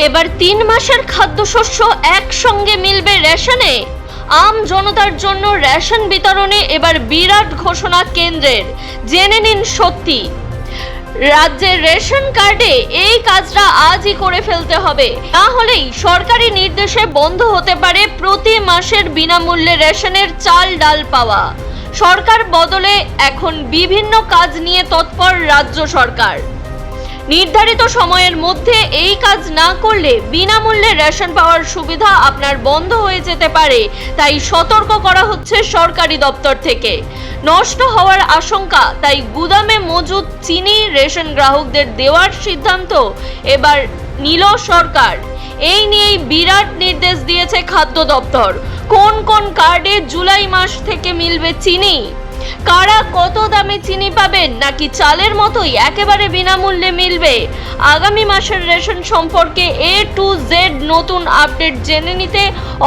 এবার 3 মাসের খাদ্যশস্য একসঙ্গে মিলবে রেশনে। আম জনতার জন্য রেশন বিতরণে এবার বিরাট ঘোষণা কেন্দ্রের। জেনে নিন সত্যি। রাজ্যের রেশন কার্ডে এই কাজটা আজই করে ফেলতে হবে, না হলেই সরকারি নির্দেশে বন্ধ হতে পারে প্রতি মাসের বিনামূল্যে রেশনের চাল ডাল পাওয়া। সরকার বদলে এখন বিভিন্ন কাজ নিয়ে তৎপর রাজ্য সরকার। নির্ধারিত সময়ের মধ্যে এই কাজ না করলে বিনামূল্যে রেশন পাওয়ার সুবিধা আপনার বন্ধ হয়ে যেতে পারে, তাই সতর্ক করা হচ্ছে সরকারি দপ্তর থেকে। নষ্ট হওয়ার আশঙ্কা, তাই গুদামে মজুদ চিনি রেশন গ্রাহকদের দেওয়ার সিদ্ধান্ত এবার নিল সরকার। এই নিয়েই বিরাট নির্দেশ দিয়েছে খাদ্য দপ্তর। কোন কোন কার্ডে জুলাই মাস থেকে মিলবে চিনি, কারা কত দামে চিনি পাবেন, নাকি চালের মতোই একেবারে বিনামূল্যে মিলবে, আগামী মাসের রেশন সম্পর্কে A to Z নতুন আপডেট জেনে নিতে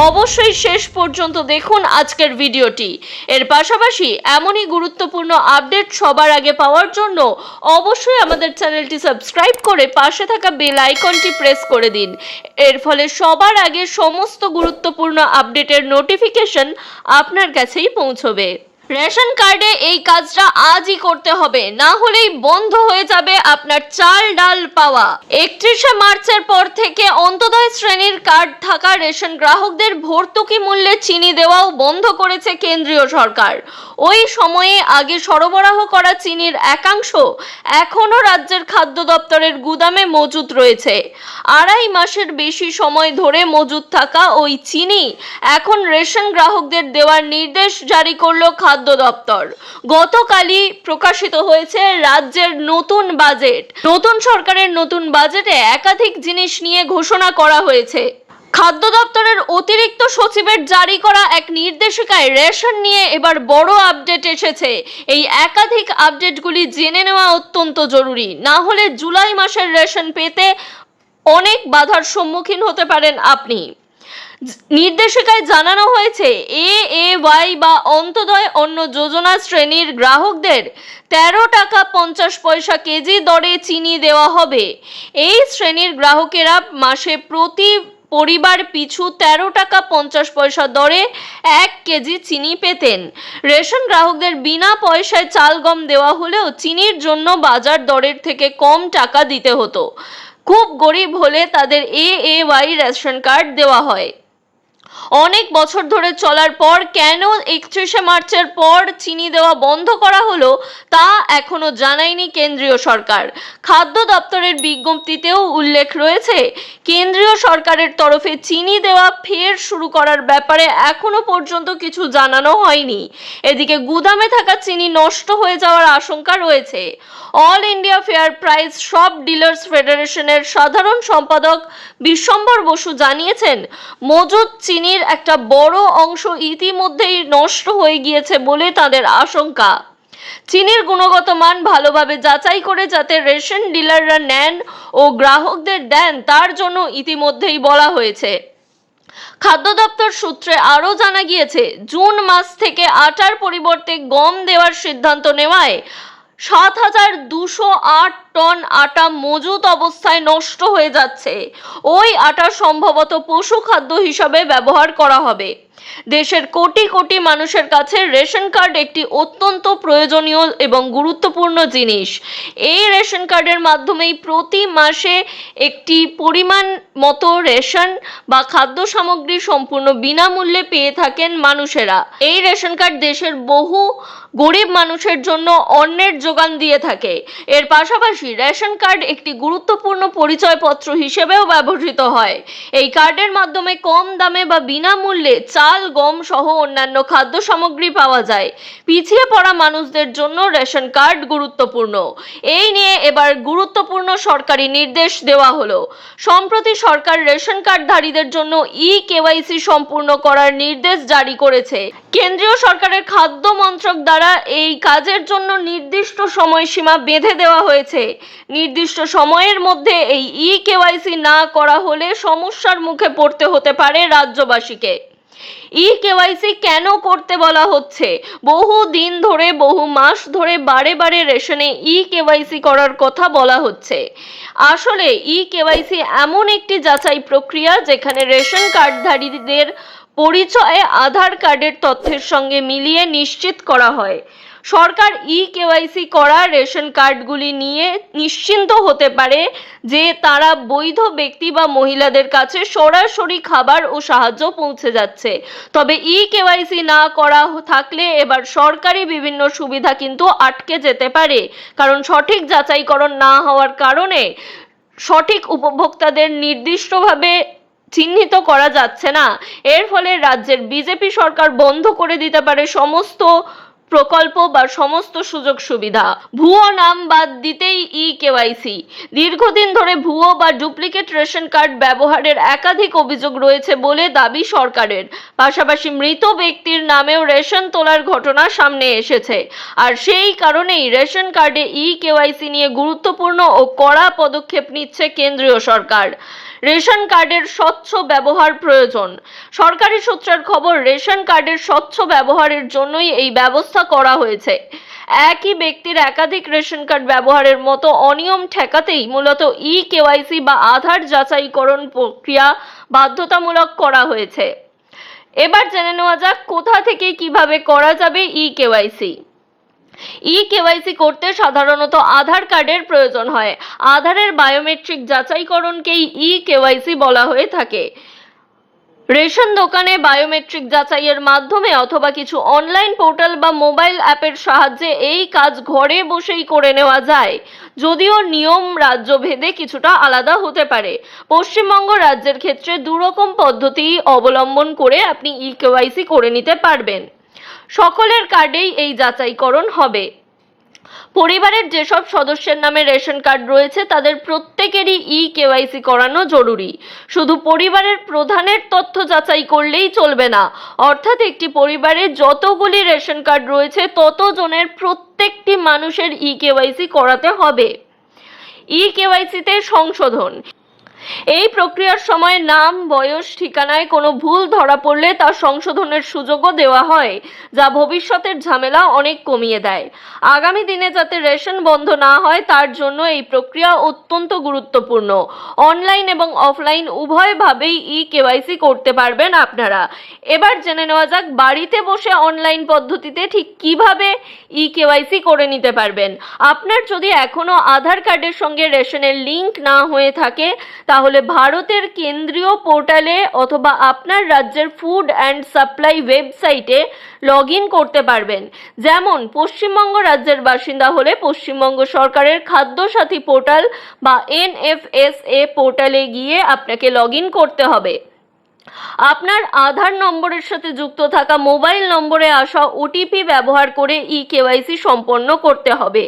অবশ্যই শেষ পর্যন্ত দেখুন আজকের ভিডিওটি। এর পাশাপাশি এমনই গুরুত্বপূর্ণ আপডেট সবার আগে পাওয়ার জন্য অবশ্যই আমাদের চ্যানেলটি সাবস্ক্রাইব করে পাশে থাকা বেল আইকনটি প্রেস করে দিন। এর ফলে সবার আগে সমস্ত গুরুত্বপূর্ণ আপডেটের নোটিফিকেশন আপনার কাছেই পৌঁছবে। রেশন কার্ডে এই কাজটা আজই করতে হবে, না হলেই বন্ধ হয়ে যাবে আপনার চাল ডাল পাওয়া। 31শে মার্চের পর থেকে অন্তোদয় শ্রেণীর কার্ড থাকা রেশন গ্রাহকদের ভর্তুকি মূল্যে চিনি দেওয়াও বন্ধ করেছে কেন্দ্রীয় সরকার। ওই সময়ে আগে সরবরাহ করা চিনির একাংশ এখনও রাজ্যের খাদ্য দপ্তরের গুদামে মজুত রয়েছে। 2.5 মাসের বেশি সময় ধরে মজুত থাকা ওই চিনি এখন রেশন গ্রাহকদের দেওয়ার নির্দেশ জারি করলো খাদ্য দপ্তর। গতকালই প্রকাশিত হয়েছে রাজ্যের নতুন বাজেট। নতুন সরকারের নতুন বাজেটে একাধিক জিনিস নিয়ে ঘোষণা করা হয়েছে। খাদ্য দপ্তরের অতিরিক্ত সচিবের জারি করা এক নির্দেশিকায় রেশন নিয়ে এবার বড় আপডেট এসেছে। এই একাধিক আপডেটগুলি জেনে নেওয়া অত্যন্ত জরুরি, না হলে জুলাই মাসের রেশন পেতে অনেক বাধার সম্মুখীন হতে পারেন আপনি। নির্দেশিকায় জানানো হয়েছে AAY বা অন্তোদয় অন্ন যোজনা শ্রেণীর গ্রাহকদের 13 টাকা 50 পয়সা কেজি দরে চিনি দেওয়া হবে। এই শ্রেণীর গ্রাহকেরা মাসে প্রতি পরিবার পিছু 13 টাকা 50 পয়সা দরে 1 কেজি চিনি পেতেন। রেশন গ্রাহকদের বিনা পয়সায় চাল গম দেওয়া হলেও চিনির জন্য বাজার দরের থেকে কম টাকা দিতে হতো। খুব গরিব হলে তাদের AAY রেশন কার্ড দেওয়া হয়। অনেক বছর ধরে চলার পর কেন 31শে মার্চের পর চিনি দেওয়া বন্ধ করা হলো তা এখনো জানায়নি কেন্দ্রীয় সরকার। খাদ্য দপ্তরের বিজ্ঞপ্তিতেও উল্লেখ রয়েছে, কেন্দ্রীয় সরকারের তরফে চিনি দেওয়া ফের শুরু করার ব্যাপারে এখনো পর্যন্ত কিছু জানানো হয়নি। এদিকে গুদামে থাকা চিনি নষ্ট হয়ে যাওয়ার আশঙ্কা রয়েছে। All India fair price shop dealers ফেডারেশনের সাধারণ সম্পাদক বিশ্বম্বর বসু জানিয়েছেন, মজুদ চিনির একটা বড় অংশ ইতিমধ্যেই নষ্ট হয়ে গিয়েছে বলে তাদের আশঙ্কা। চিনির গুণগত মান ভালোভাবে যাচাই করে যাতে রেশন ডিলাররা নেন ও গ্রাহকদের দেন, তার জন্য ইতিমধ্যেই বলা হয়েছে। খাদ্য দপ্তর সূত্রে আরও জানা গিয়েছে, জুন মাস থেকে আটার পরিবর্তে গম দেওয়ার সিদ্ধান্ত নেওয়ায় 7,208 টন আটা মজুত অবস্থায় নষ্ট হয়ে যাচ্ছে। ওই আটা সম্ভবত পশু খাদ্য হিসাবে ব্যবহার করা হবে। দেশের কোটি কোটি মানুষের কাছে রেশন কার্ড একটি অত্যন্ত প্রয়োজনীয় এবং গুরুত্বপূর্ণ জিনিস। এই রেশন কার্ডের মাধ্যমেই প্রতি মাসে একটি পরিমাণ মতো রেশন বা খাদ্য সামগ্রী সম্পূর্ণ বিনামূল্যে পেয়ে থাকেন মানুষেরা। এই রেশন কার্ড দেশের বহু গরিব মানুষের জন্য অন্নের যোগান দিয়ে থাকে। এর পাশাপাশি রেশন কার্ড একটি গুরুত্বপূর্ণ পরিচয়পত্র হিসেবেও ব্যবহৃত হয়। এই কার্ডের মাধ্যমে কম দামে বা বিনামূল্যে চাল গম সহ অন্যান্য খাদ্য সামগ্রী পাওয়া যায়। পিছিয়ে পড়া মানুষদের জন্য রেশন কার্ড গুরুত্বপূর্ণ। এই নিয়ে এবার গুরুত্বপূর্ণ সরকারি নির্দেশ দেওয়া হলো। সম্প্রতি সরকার রেশন কার্ডধারীদের জন্য EKYC সম্পূর্ণ করার নির্দেশ জারি করেছে। কেন্দ্রীয় সরকারের খাদ্য মন্ত্রক দ্বারা এই কাজের জন্য নির্দিষ্ট সময়সীমা বেঁধে দেওয়া হয়েছে। নির্দিষ্ট সময়ের মধ্যে এই EKYC না করা হলে সমস্যার মুখে পড়তে হতে পারে রাজ্যবাসীকে। কেওয়াইসি কেন করতে বলা হচ্ছে? বহু দিন ধরে, বহু মাস ধরে বারে বারে রেশনে কেওয়াইসি করার কথা বলা হচ্ছে। আসলে কেওয়াইসি এমন একটি যাচাই প্রক্রিয়া যেখানে রেশন কার্ডধারীদের পরিচয় আধার কার্ডের তথ্যের সঙ্গে মিলিয়ে নিশ্চিত করা হয়। সরকার কেওয়াইসি করা রেশন কার্ডগুলি নিয়ে নিশ্চিন্ত হতে পারে যে তারা বৈধ ব্যক্তি বা মহিলাদের কাছে সরাসরি খাবার ও সাহায্য পৌঁছে যাচ্ছে। তবে কেওয়াইসি না করা থাকলে এবার সরকারি বিভিন্ন সুবিধা কিন্তু আটকে যেতে পারে, কারণ সঠিক যাচাইকরণ না হওয়ার কারণে সঠিক উপভোক্তাদের নির্দিষ্টভাবে চিহ্নিত করা যাচ্ছে না। এর ফলে রাজ্যের বিজেপি সরকার বন্ধ করে দিতে পারে সমস্ত প্রকল্প বা সমস্ত সুযোগ সুবিধা। ভুয়ো নাম বাদ দিতেই কেওয়াইসি। দীর্ঘদিন ধরে ভুয়ো বা ডুপ্লিকেট রেশন কার্ড ব্যবহারের একাধিক অভিযোগ রয়েছে বলে দাবি সরকারের। পাশাপাশি মৃত ব্যক্তির নামেও রেশন তোলার ঘটনা সামনে এসেছে। আর সেই কারণেই রেশন কার্ডে কেওয়াইসি নিয়ে গুরুত্বপূর্ণ ও কড়া পদক্ষেপ নিচ্ছে কেন্দ্রীয় সরকার। রেশন কার্ডের স্বচ্ছ ব্যবহার প্রয়োজন। সরকারি সূত্রের খবর, রেশন কার্ডের স্বচ্ছ ব্যবহারের জন্যই এই ব্যবস্থা করা হয়েছে। একই ব্যক্তির একাধিক রেশন কার্ড ব্যবহারের মতো অনিয়ম ঠেকাতেই মূলত কেওয়াইসি বা আধার যাচাইকরণ প্রক্রিয়া বাধ্যতামূলক করা হয়েছে। এবার জেনে নেওয়া যাক কোথা থেকে কিভাবে করা যাবে কেওয়াইসি। কেওয়াইসি করতে সাধারণত আধার কার্ডের প্রয়োজন হয়। আধারের বায়োমেট্রিক যাচাইকরণকেই কেওয়াইসি বলা হয়ে থাকে। রেশন দোকানে বায়োমেট্রিক যাচাইয়ের মাধ্যমে অথবা কিছু অনলাইন পোর্টাল বা মোবাইল অ্যাপের সাহায্যে এই কাজ ঘরে বসেই করে নেওয়া যায়, যদিও নিয়ম রাজ্যভেদে কিছুটা আলাদা হতে পারে। পশ্চিমবঙ্গ রাজ্যের ক্ষেত্রে দুরকম পদ্ধতি অবলম্বন করে আপনি কেওয়াইসি করে নিতে পারবেন। সকলের কার্ডেই এই যাচাইকরণ হবে। পরিবারের যেসব সদস্যের নামে রেশন কার্ড রয়েছে তাদের প্রত্যেকেরই কেওয়াইসি করানো জরুরি। শুধু পরিবারের প্রধানের তথ্য যাচাই করলেই চলবে না, অর্থাৎ একটি পরিবারে যতগুলি রেশন কার্ড রয়েছে ততজনের প্রত্যেকটি মানুষের কেওয়াইসি করাতে হবে। কেওয়াইসিতে সংশোধন। এই প্রক্রিয়ার সময় নাম, বয়স, ঠিকানায় কোনো ভুল ধরা পড়লে তা সংশোধনের সুযোগও দেওয়া হয়, যা ভবিষ্যতের ঝামেলা অনেক কমিয়ে দেয়। আগামী দিনে যাতে রেশন বন্ধ না হয় তার জন্য এই প্রক্রিয়া অত্যন্ত গুরুত্বপূর্ণ। অনলাইন এবং অফলাইন উভয়ভাবেই কেওয়াইসি করতে পারবেন আপনারা। এবার জেনে নেওয়া যাক বাড়িতে বসে অনলাইন পদ্ধতিতে ঠিক কিভাবে কেওয়াইসি করে নিতে পারবেন। আপনার যদি এখনো আধার কার্ডের সঙ্গে রেশনের লিঙ্ক না হয়ে থাকে তাহলে ভারতের কেন্দ্রীয় পোর্টালে অথবা আপনার রাজ্যের ফুড অ্যান্ড সাপ্লাই ওয়েবসাইটে লগ ইন করতে পারবেন। যেমন পশ্চিমবঙ্গ রাজ্যের বাসিন্দা হলে পশ্চিমবঙ্গ সরকারের খাদ্য সাথী পোর্টাল বা NFSA পোর্টালে গিয়ে আপনাকে লগ ইন করতে হবে। আপনার আধার নম্বরের সাথে যুক্ত থাকা মোবাইল নম্বরে আসা ওটিপি ব্যবহার করে কেওয়াইসি সম্পন্ন করতে হবে।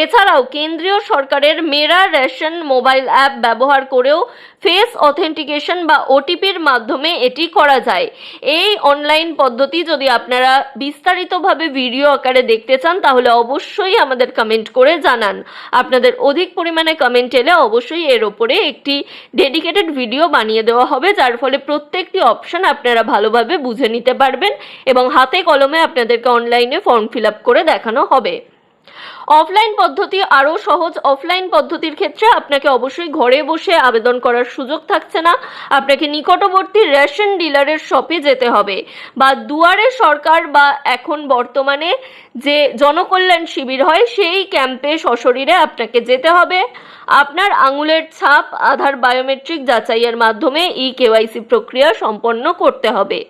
এছাড়াও কেন্দ্রীয় সরকারের মেরা রেশন মোবাইল অ্যাপ ব্যবহার করেও ফেস অথেন্টিকেশন বা ওটিপির মাধ্যমে এটি করা যায়। এই অনলাইন পদ্ধতি যদি আপনারা বিস্তারিতভাবে ভিডিও আকারে দেখতে চান তাহলে অবশ্যই আমাদের কমেন্ট করে জানান। আপনাদের অধিক পরিমাণে কমেন্ট এলে অবশ্যই এর ওপরে একটি ডেডিকেটেড ভিডিও বানিয়ে দেওয়া হবে, যার ফলে প্রত্যেকটি অপশন আপনারা ভালোভাবে বুঝে নিতে পারবেন এবং হাতে কলমে আপনাদেরকে অনলাইনে ফর্ম ফিল আপ করে দেখানো হবে। অফলাইন পদ্ধতি আরও সহজ। অফলাইন পদ্ধতির ক্ষেত্রে আপনাকে অবশ্যই ঘরে বসে আবেদন করার সুযোগ থাকছে না, আপনাকে নিকটবর্তী রেশন ডিলারের শপে যেতে হবে বা দুয়ারে সরকার বা এখন বর্তমানে যে জনকল্যাণ শিবির হয় সেই ক্যাম্পে সশরীরে আপনাকে যেতে হবে। আপনার আঙুলের ছাপ, আধার বায়োমেট্রিক যাচাইয়ের মাধ্যমে কেওয়াইসি প্রক্রিয়া সম্পন্ন করতে হবে।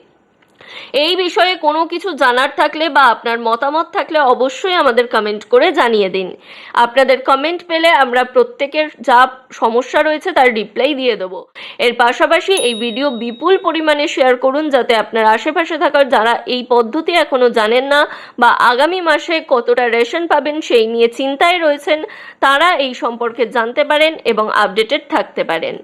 এই বিষয়ে কোনো কিছু জানার থাকলে বা আপনার মতামত থাকলে অবশ্যই আমাদের কমেন্ট করে জানিয়ে দিন। আপনাদের কমেন্ট পেলে আমরা প্রত্যেকের যা সমস্যা রয়েছে তার রিপ্লাই দিয়ে দেবো। এর পাশাপাশি এই ভিডিও বিপুল পরিমাণে শেয়ার করুন যাতে আপনার আশেপাশে থাকার যারা এই পদ্ধতি এখনো জানেন না বা আগামী মাসে কতটা রেশন পাবেন সেই নিয়ে চিন্তায় রয়েছেন তারা এই সম্পর্কে জানতে পারেন এবং আপডেটেড থাকতে পারেন।